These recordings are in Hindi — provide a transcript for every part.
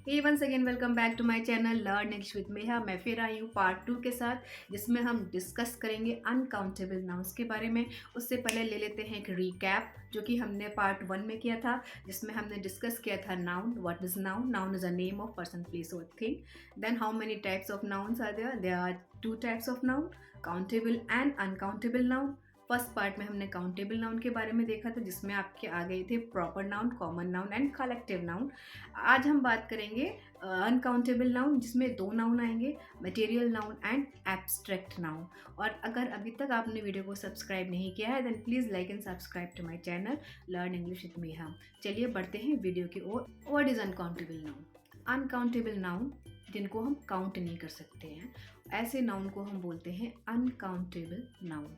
Hey once again welcome back to my channel learn English with Meha. मैं फिर आई हूँ पार्ट 2 के साथ, जिसमें हम डिस्कस करेंगे अनकाउंटेबल नाउन्स के बारे में। उससे पहले ले लेते हैं एक रिकैप जो कि हमने पार्ट 1 में किया था, जिसमें हमने डिस्कस किया था noun. What is noun? Noun is a name of person, place और thing. Then how many types of nouns are there? There are two types of noun, countable and uncountable noun. First part में हमने काउंटेबल नाउन के बारे में देखा था, जिसमें आपके आ गए थे proper noun, common noun and collective noun. आज हम बात करेंगे अनकाउंटेबल नाउन, जिसमें दो नाउन आएंगे, material noun and abstract noun. और अगर अभी तक आपने वीडियो को सब्सक्राइब नहीं किया है then please like and subscribe to my channel learn English with Meha. चलिए बढ़ते हैं वीडियो की ओर। What is uncountable noun? Uncountable noun जिनको हम काउंट नहीं कर सकते हैं, ऐसे नाउन को हम बोलते हैं अनकाउंटेबल नाउन।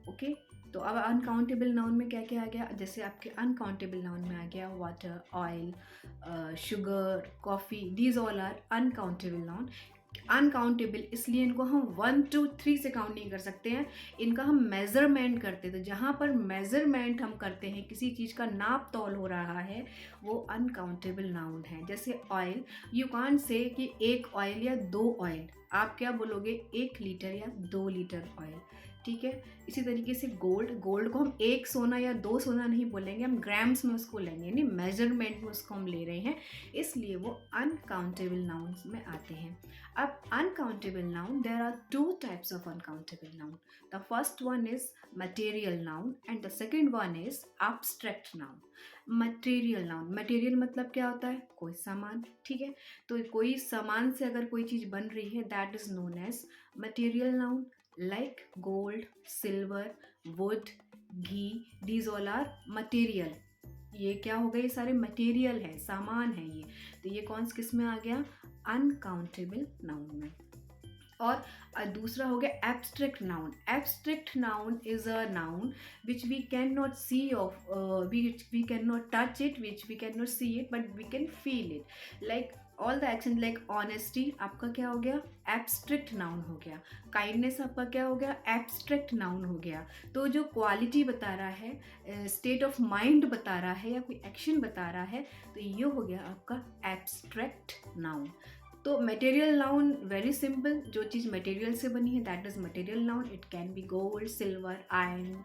ओके, तो अब अनकाउंटेबल नाउन में क्या क्या आ गया? जैसे आपके अनकाउंटेबल नाउन में आ गया water, oil, sugar, coffee. These all are uncountable noun. Uncountable इसलिए इनको हम 1 2 3 से काउंट नहीं कर सकते हैं। इनका हम मेज़रमेंट करते थे, जहाँ पर मेज़रमेंट हम करते हैं, किसी चीज़ का नाप तौल हो रहा है, वो अनकाउंटेबल नाउन है। जैसे ऑयल, यू कांट से कि एक ऑयल या दो ऑयल, आप क्या बोलोगे? 1 लीटर या 2 लीटर ऑयल। ठीक है। इसी तरीके से गोल्ड, गोल्ड को हम एक सोना या दो सोना नहीं बोलेंगे, हम ग्राम्स में उसको लेंगे, यानी मेजरमेंट में उसको हम ले रहे हैं, इसलिए वो अनकाउंटेबल नाउन्स में आते हैं। अब uncountable noun, there are two types of uncountable noun. The first one is material noun and the second one is abstract noun. Material noun, material मतलब क्या होता है? कोई सामान। ठीक है, तो कोई सामान से अगर कोई चीज़ बन रही है, that is known as material noun. Like gold, silver, wood, ghee, these all are material. ये क्या हो गए? ये सारे मटेरियल है, सामान है ये। तो ये कौन किस में आ गया? अनकाउंटेबल नाउन में। और दूसरा हो गया abstract noun. Abstract noun is a noun which we can not see of, which we can not touch it, which we can not see it, but we can feel it. Like all the action, like honesty आपका क्या हो गया? एब्स्ट्रैक्ट नाउन हो गया। काइंडनेस आपका क्या हो गया? एब्स्ट्रैक्ट नाउन हो गया। तो जो क्वालिटी बता रहा है, स्टेट ऑफ माइंड बता रहा है, या कोई एक्शन बता रहा है, तो ये हो गया आपका एब्स्ट्रैक्ट नाउन। तो मटेरियल नाउन वेरी सिंपल, जो चीज़ मटेरियल से बनी है that is material noun. It can be gold, silver, iron,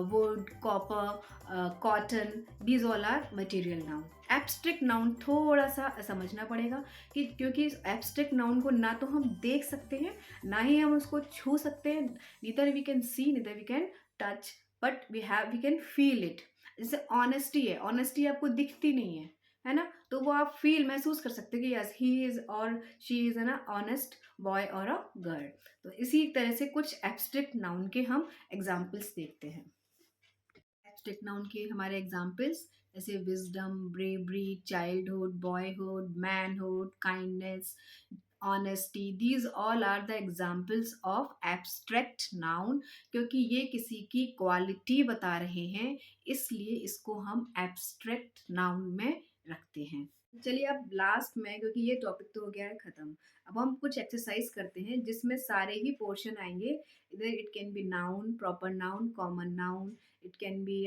wood, copper, cotton, these all are material noun. Abstract noun थोड़ा सा समझना पड़ेगा, कि क्योंकि एब्स्ट्रैक्ट नाउन को ना तो हम देख सकते हैं, ना ही हम उसको छू सकते हैं। Neither we can see, neither we can touch, but we can feel it. जैसे ऑनेस्टी है, ऑनेस्टी आपको दिखती नहीं है ना, तो वो आप फील महसूस कर सकते हैं कि यस ही इज और शी इज ना ऑनेस्ट बॉय और अ गर्ल। तो इसी तरह से कुछ एब्स्ट्रैक्ट नाउन के हम एग्जाम्पल्स देखते हैं। एब्स्ट्रैक्ट नाउन के हमारे एग्जाम्पल्स जैसे wisdom, bravery, childhood, boyhood, manhood, kindness, honesty, these all are the examples of abstract noun. क्योंकि ये किसी की क्वालिटी बता रहे हैं, इसलिए इसको हम एब्स्ट्रैक्ट नाउन में रखते हैं। चलिए अब लास्ट में, क्योंकि ये टॉपिक तो हो गया है खत्म, अब हम कुछ एक्सरसाइज करते हैं जिसमें सारे ही पोर्शन आएंगे। इधर it can B noun, proper noun, common noun, it can B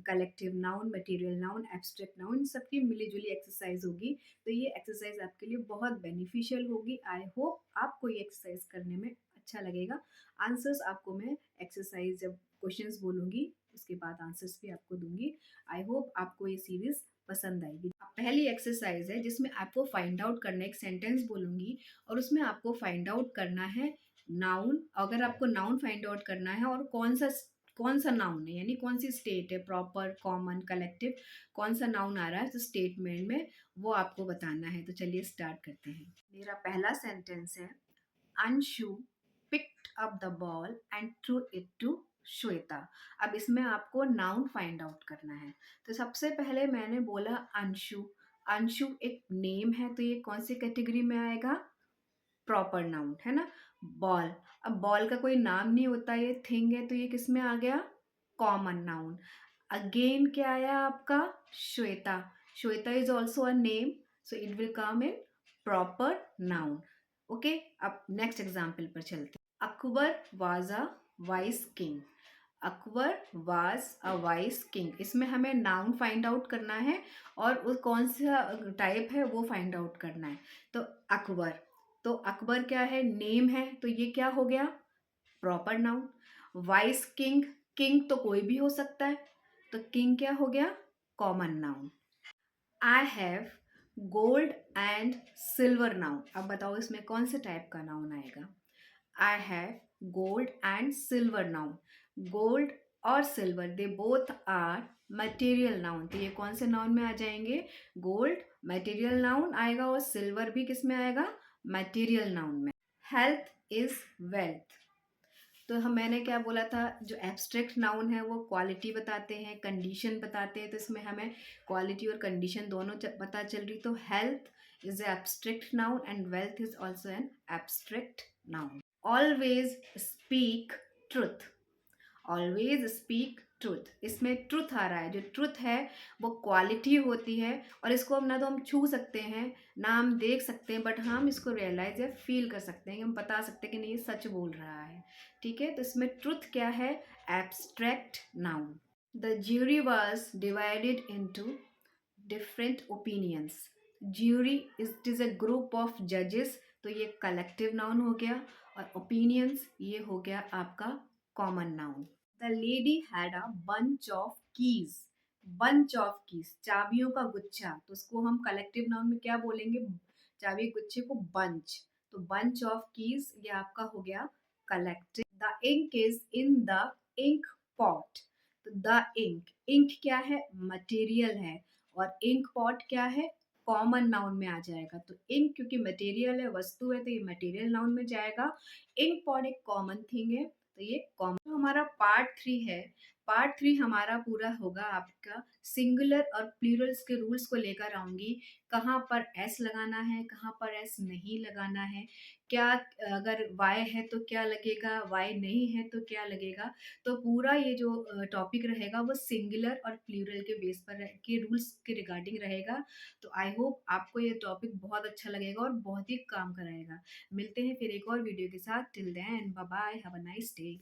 collective noun, material noun, abstract noun, सबकी मिली जुली एक्सरसाइज होगी। तो ये एक्सरसाइज आपके लिए बहुत बेनिफिशियल होगी। आई होप आपको ये एक्सरसाइज करने में अच्छा लगेगा। आंसर्स आपको मैं एक्सरसाइज जब क्वेश्चंस बोलूँगी उसके बाद आंसर्स भी आपको दूंगी। आई होप आपको ये सीरीज पसंद आएगी। पहली एक्सरसाइज है जिसमें आपको फाइंड आउट करना है, एक सेंटेंस बोलूंगी और उसमें आपको फाइंड आउट करना है नाउन। अगर आपको नाउन फाइंड आउट करना है और कौन सा नाउन है, यानी कौन सी स्टेट है, प्रॉपर, कॉमन, कलेक्टिव, कौन सा नाउन आ रहा है तो स्टेटमेंट में, वो आपको बताना है। तो चलिए स्टार्ट करते हैं। मेरा पहला सेंटेंस है, Anshu picked up the ball and threw it to Shweta. अब इसमें आपको नाउन फाइंड आउट करना है। तो सबसे पहले मैंने बोला अंशु। अंशु एक नेम है, तो ये कौन सी कैटेगरी में आएगा? प्रॉपर नाउन है ना। बॉल, अब बॉल का कोई नाम नहीं होता, ये थिंग है, तो ये किस में आ गया? Common noun. अगेन क्या आया आपका? Shweta. Shweta is also a name, so it will come in proper noun. Okay, अब नेक्स्ट एग्जाम्पल पर चलते हैं। Akbar was a vice king. Akbar was a wise king. इसमें हमें नाउन फाइंड आउट करना है और उस कौन सा टाइप है वो फाइंड आउट करना है। तो अकबर, तो अकबर क्या है, नेम है, तो ये क्या हो गया, proper noun. Vice king, king तो कोई भी हो सकता है, तो किंग क्या हो गया, common noun. I have gold and silver noun. अब बताओ इसमें कौन से टाइप का नाउन आएगा। I have gold and silver noun. Gold और silver they both are material noun, तो ये कौन से नाउन में आ जाएंगे, गोल्ड मटेरियल नाउन आएगा और सिल्वर भी किस में आएगा, मटेरियल नाउन में। हेल्थ इज वेल्थ, तो हम मैंने क्या बोला था, जो एब्स्ट्रैक्ट नाउन है वो क्वालिटी बताते हैं, कंडीशन बताते हैं, तो इसमें हमें क्वालिटी और कंडीशन दोनों पता चल रही। तो health is abstract noun and wealth is also an abstract noun. Always speak truth, always speak truth, इसमें ट्रुथ आ रहा है, जो ट्रुथ है वो क्वालिटी होती है और इसको हम ना तो हम छू सकते हैं ना हम देख सकते हैं, बट हम इसको रियलाइज या फील कर सकते हैं कि हम बता सकते हैं कि नहीं ये सच बोल रहा है। ठीक है, तो इसमें ट्रुथ क्या है, abstract noun. The jury was divided into different opinions. Jury it is a group of जजेस, तो ये कलेक्टिव नाउन हो गया, और ओपिनियंस ये हो गया आपका common noun. The lady had a bunch of keys, bunch of keys चाबियों का गुच्छा, तो उसको हम कलेक्टिव नाउन में क्या बोलेंगे, चाबी गुच्छे को बंच, तो बंच ऑफ कीज ये आपका हो गया collective. The ink is in the ink pot, तो द इंक, इंक क्या है, मटेरियल है, और इंक पॉट क्या है, कॉमन नाउन में आ जाएगा। तो इंक क्योंकि मटेरियल है, वस्तु है, तो ये मटेरियल नाउन में जाएगा। इंक पॉट एक कॉमन थिंग है, तो ये कॉमन। तो हमारा पार्ट 3 है, पार्ट 3 हमारा पूरा होगा आपका सिंगुलर और प्लूरल्स के रूल्स को लेकर आऊंगी। कहाँ पर एस लगाना है, कहाँ पर एस नहीं लगाना है, क्या अगर वाई है तो क्या लगेगा, वाई नहीं है तो क्या लगेगा। तो पूरा ये जो टॉपिक रहेगा वो सिंगुलर और प्लूरल के बेस पर के रूल्स के रिगार्डिंग रहेगा। तो आई होप आपको ये टॉपिक बहुत अच्छा लगेगा और बहुत ही काम कराएगा। मिलते हैं फिर एक और वीडियो के साथ, till then bye bye, have a nice day.